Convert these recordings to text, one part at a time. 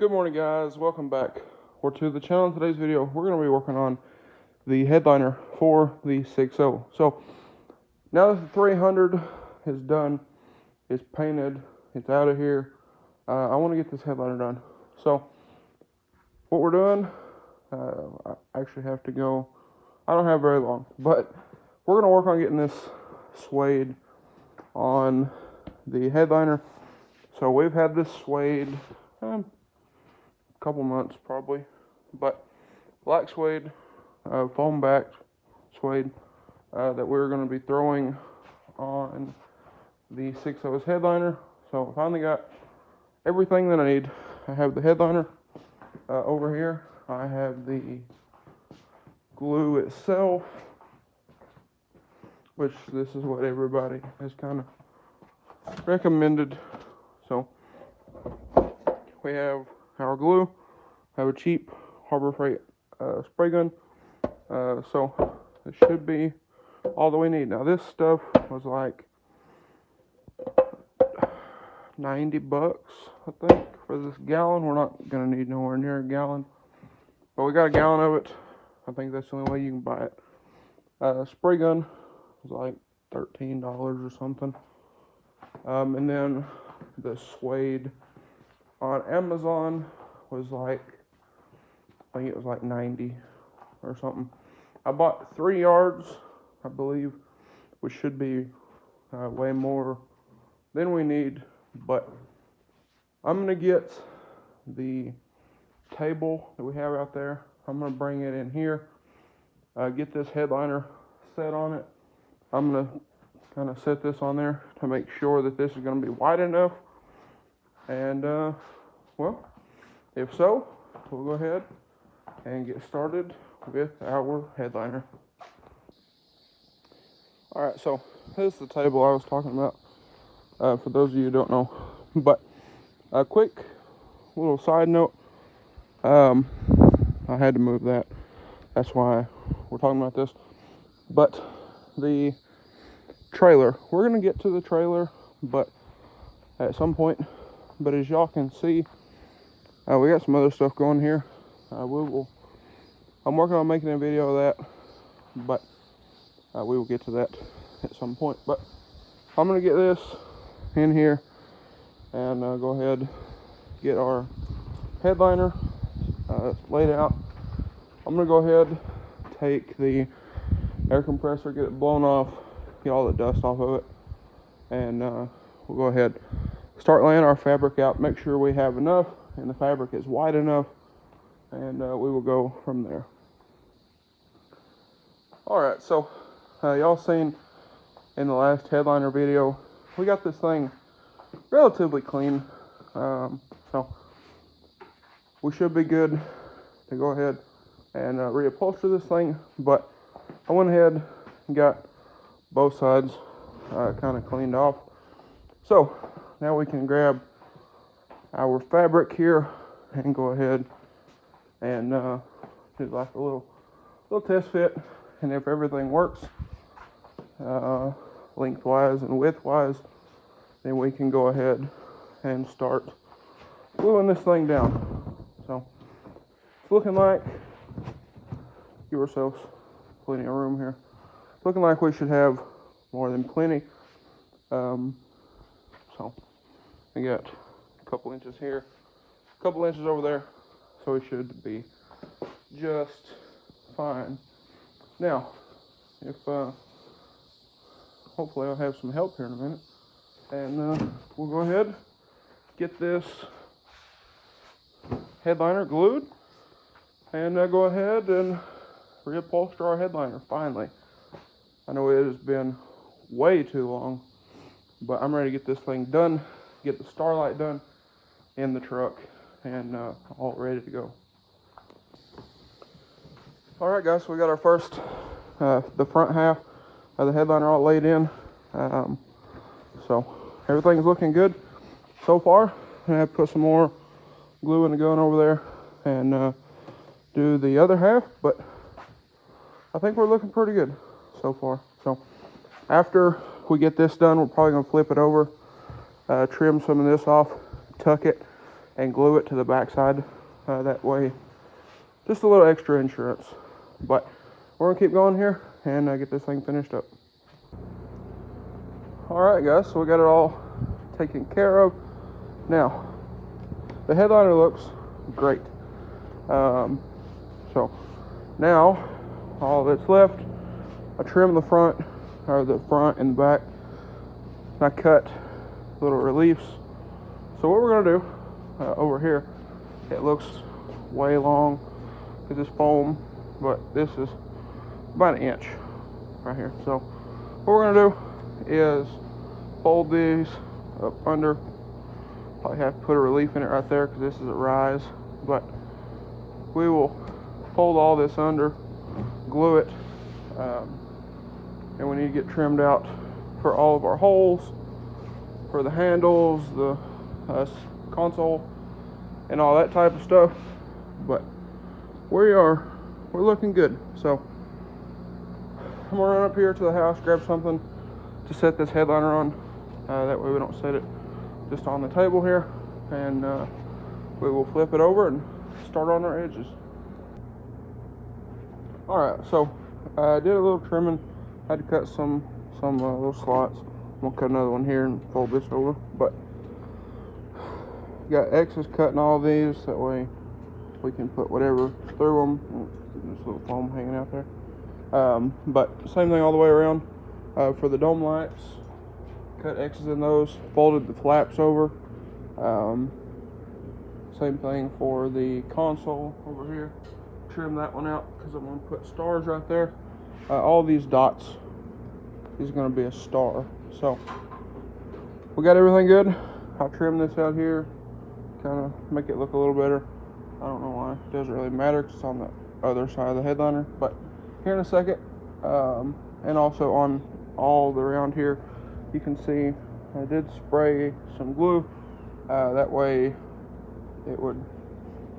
Good morning, guys. Welcome back to the channel. In today's video, we're going to be working on the headliner for the 6.0. So now that the 300 is done, it's painted, it's out of here, I want to get this headliner done. So what we're doing, I actually have to go, I don't have very long, but we're going to work on getting this suede on the headliner. So we've had this suede couple months probably, but black suede, foam backed suede, that we're going to be throwing on the 6.0's headliner. So I finally got everything that I need. I have the headliner over here. I have the glue itself, which this is what everybody has kind of recommended. So we have our glue, have a cheap Harbor Freight spray gun, so it should be all that we need. Now this stuff was like $90, I think, for this gallon. We're not gonna need nowhere near a gallon, but we got a gallon of it. I think that's the only way you can buy it. Spray gun was like $13 or something, and then the suede on Amazon was like, I think it was like 90 or something. I bought 3 yards, I believe, which should be way more than we need, but I'm going to get the table that we have out there. I'm going to bring it in here, get this headliner set on it. I'm going to kind of set this on there to make sure that this is going to be wide enough. And, well, if so, we'll go ahead and get started with our headliner. Alright, so this is the table I was talking about, for those of you who don't know. But a quick little side note, I had to move that. That's why we're talking about this. But the trailer, we're going to get to the trailer, but at some point. But as y'all can see, we got some other stuff going here. I'm working on making a video of that, but we will get to that at some point. But I'm going to get this in here and go ahead, get our headliner laid out. I'm going to go ahead, take the air compressor, get it blown off, get all the dust off of it, and we'll go ahead, start laying our fabric out, make sure we have enough and the fabric is wide enough, and we will go from there. Alright, so y'all seen in the last headliner video, we got this thing relatively clean, so we should be good to go ahead and reupholster this thing. But I went ahead and got both sides kind of cleaned off. So now we can grab our fabric here and go ahead and do like a little test fit, and if everything works lengthwise and widthwise, then we can go ahead and start gluing this thing down. So it's looking like, give ourselves plenty of room here. It's looking like we should have more than plenty. So we got a couple inches here, a couple inches over there, so we should be just fine. Now, if hopefully I'll have some help here in a minute, and we'll go ahead, get this headliner glued, and go ahead and reupholster our headliner finally. I know it has been way too long, but I'm ready to get this thing done, get the starlight done in the truck, and all ready to go. Alright guys, so we got our first, the front half of the headliner all laid in. So everything's looking good so far. I have to put some more glue in the gun over there and do the other half, but I think we're looking pretty good so far. So after we get this done, we're probably going to flip it over, trim some of this off, tuck it, and glue it to the backside. That way, just a little extra insurance. But we're gonna keep going here and get this thing finished up. Alright guys, so we got it all taken care of. Now, the headliner looks great. So now, all that's left, I trim the front, or the front and the back, and I cut little reliefs. So what we're gonna do over here, it looks way long because it's foam, but this is about an inch right here. So what we're gonna do is fold these up under. Probably have to put a relief in it right there because this is a rise, but we will fold all this under, glue it, and we need to get trimmed out for all of our holes, for the handles, the console, and all that type of stuff. But we're looking good. So I'm gonna run up here to the house, grab something to set this headliner on. That way we don't set it just on the table here, and we will flip it over and start on our edges. Alright, so I did a little trimming. Had to cut some little slots. I'm gonna cut another one here and fold this over, but got X's cutting all these, that way we can put whatever through them. This little foam hanging out there. But same thing all the way around. For the dome lights, cut X's in those, folded the flaps over. Same thing for the console over here. Trim that one out because I'm going to put stars right there. All these dots is going to be a star. So we got everything good. I'll trim this out here, kind of make it look a little better. I don't know why. It doesn't really matter because it's on the other side of the headliner. But here in a second, and also on all around here, you can see I did spray some glue. That way it would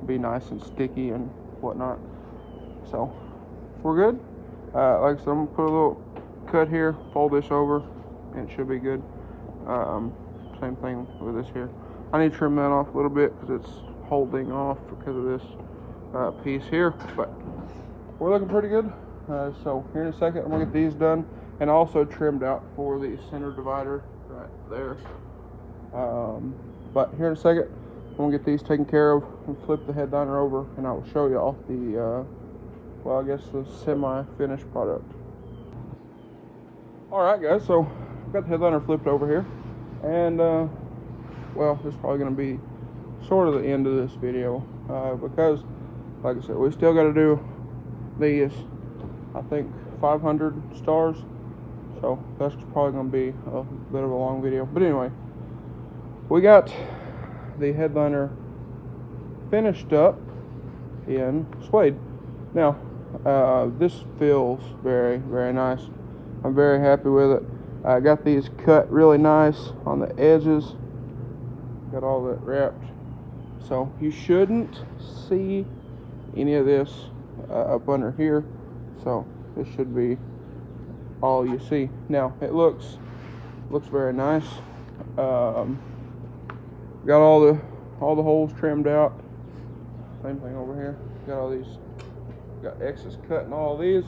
be nice and sticky and whatnot. So we're good. Like I said, I'm gonna put a little cut here, fold this over, and it should be good. Same thing with this here. I need to trim that off a little bit because it's holding off because of this piece here, but we're looking pretty good. So here in a second, I'm gonna get these done and also trimmed out for the center divider right there. But here in a second, I'm gonna get these taken care of and flip the headliner over, and I will show y'all the well, I guess the semi-finished product. Alright guys, so I've got the headliner flipped over here, and well, this is probably going to be sort of the end of this video, because like I said, we still got to do these, I think 500 stars, so that's probably going to be a bit of a long video. But anyway, we got the headliner finished up in suede. Now this feels very, very nice. I'm very happy with it. I got these cut really nice on the edges, got all that wrapped, so you shouldn't see any of this up under here, so this should be all you see. Now it looks very nice. Got all the holes trimmed out. Same thing over here. Got all these, got X's cut in all these.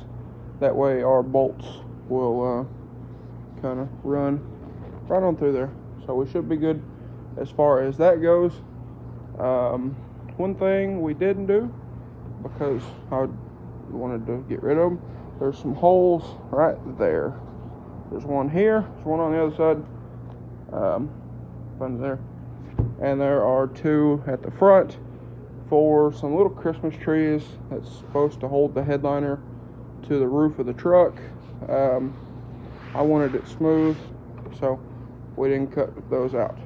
That way our bolts will kind of run right on through there. So we should be good as far as that goes. One thing we didn't do, because I wanted to get rid of them, there's some holes right there. There's one here, there's one on the other side, under there, and there are two at the front for some little Christmas trees that's supposed to hold the headliner to the roof of the truck. I wanted it smooth, so we didn't cut those out.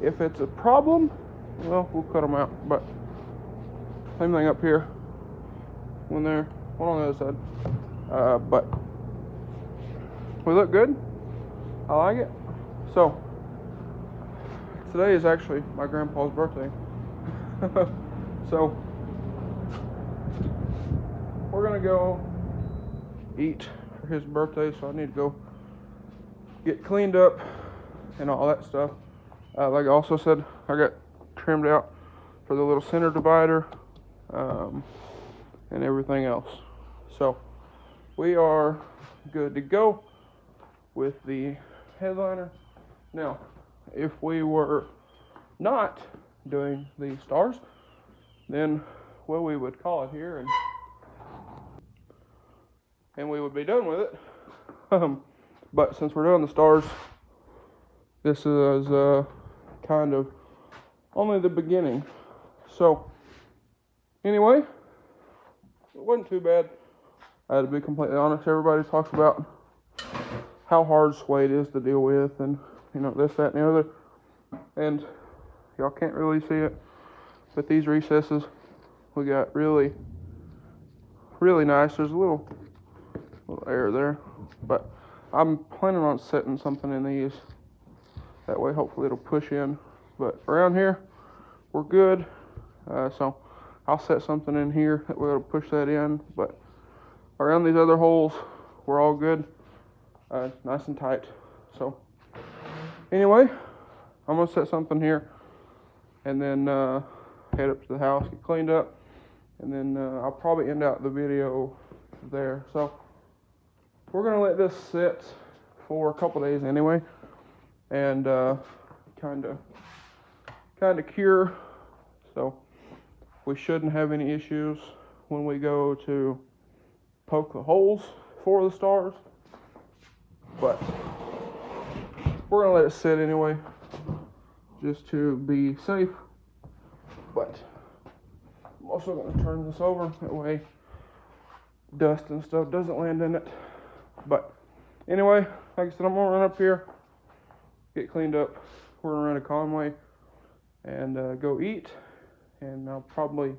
If it's a problem, well, we'll cut them out. But same thing up here, one there, one on the other side. But we look good. I like it. So today is actually my grandpa's birthday. So we're gonna go eat for his birthday, so I need to go get cleaned up and all that stuff. Like I also said, I got trimmed out for the little center divider and everything else. So we are good to go with the headliner. Now, if we were not doing the stars, then well, we would call it here and we would be done with it. But since we're doing the stars, this is kind of only the beginning. So anyway, it wasn't too bad. I had to be completely honest. Everybody talks about how hard SUEDE is to deal with, and you know, this, that, and the other. And y'all can't really see it, but these recesses we got really, really nice. There's a little air there, but I'm planning on setting something in these. That way, hopefully, it'll push in. But around here, we're good. So I'll set something in here that will push that in. But around these other holes, we're all good. Nice and tight. So anyway, I'm gonna set something here, and then head up to the house, get cleaned up, and then I'll probably end out the video there. So we're gonna let this sit for a couple days anyway, and kind of cure. So we shouldn't have any issues when we go to poke the holes for the stars, but we're gonna let it sit anyway, just to be safe. But I'm also gonna turn this over, that way dust and stuff doesn't land in it. But anyway, like I said, I'm gonna run up here, get cleaned up. We're gonna run to Conway and go eat, and I'll probably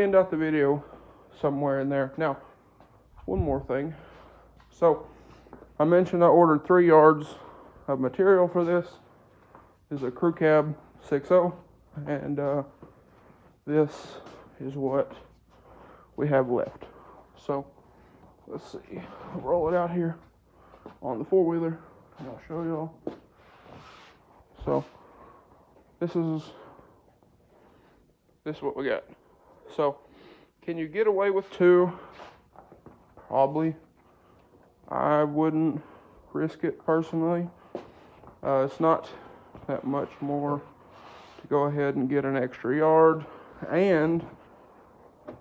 end out the video somewhere in there. Now, one more thing. So I mentioned I ordered 3 yards of material for this. This is a crew cab 6.0, and this is what we have left. So let's see, I'll roll it out here on the 4-wheeler and I'll show y'all. So this is what we got. So can you get away with 2? Probably. I wouldn't risk it personally. It's not that much more to go ahead and get an extra yard. And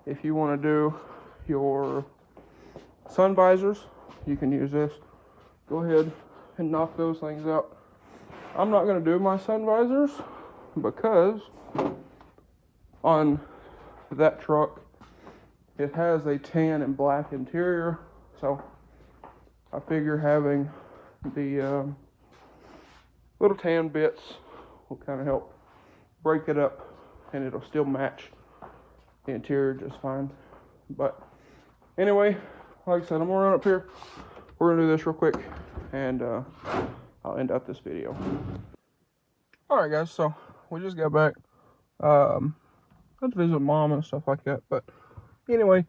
if you want to do your sun visors, you can use this. Go ahead and knock those things out. I'm not going to do my sun visors because on that truck it has a tan and black interior, so I figure having the little tan bits will kind of help break it up, and it'll still match the interior just fine. But anyway, like I said, I'm gonna run up here. We're gonna do this real quick, and I'll end out this video. Alright guys, so we just got back. Got to visit mom and stuff like that. But anyway,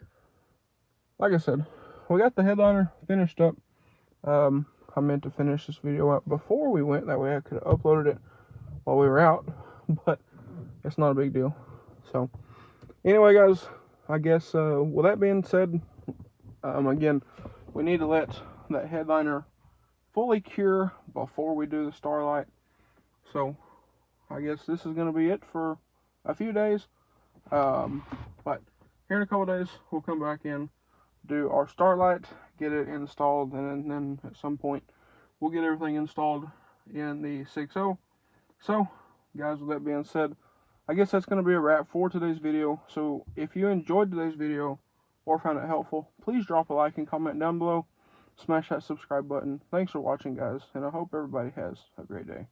like I said, we got the headliner finished up. I meant to finish this video up before we went, that way I could have uploaded it while we were out, but it's not a big deal. So anyway guys, I guess with that being said, again, we need to let that headliner fully cure before we do the starlight. So I guess this is going to be it for a few days, but here in a couple days we'll come back in, do our starlight, get it installed, and then at some point we'll get everything installed in the 6.0. So guys, with that being said, I guess that's going to be a wrap for today's video. So if you enjoyed today's video or found it helpful, please drop a like and comment down below. Smash that subscribe button. Thanks for watching guys, and I hope everybody has a great day.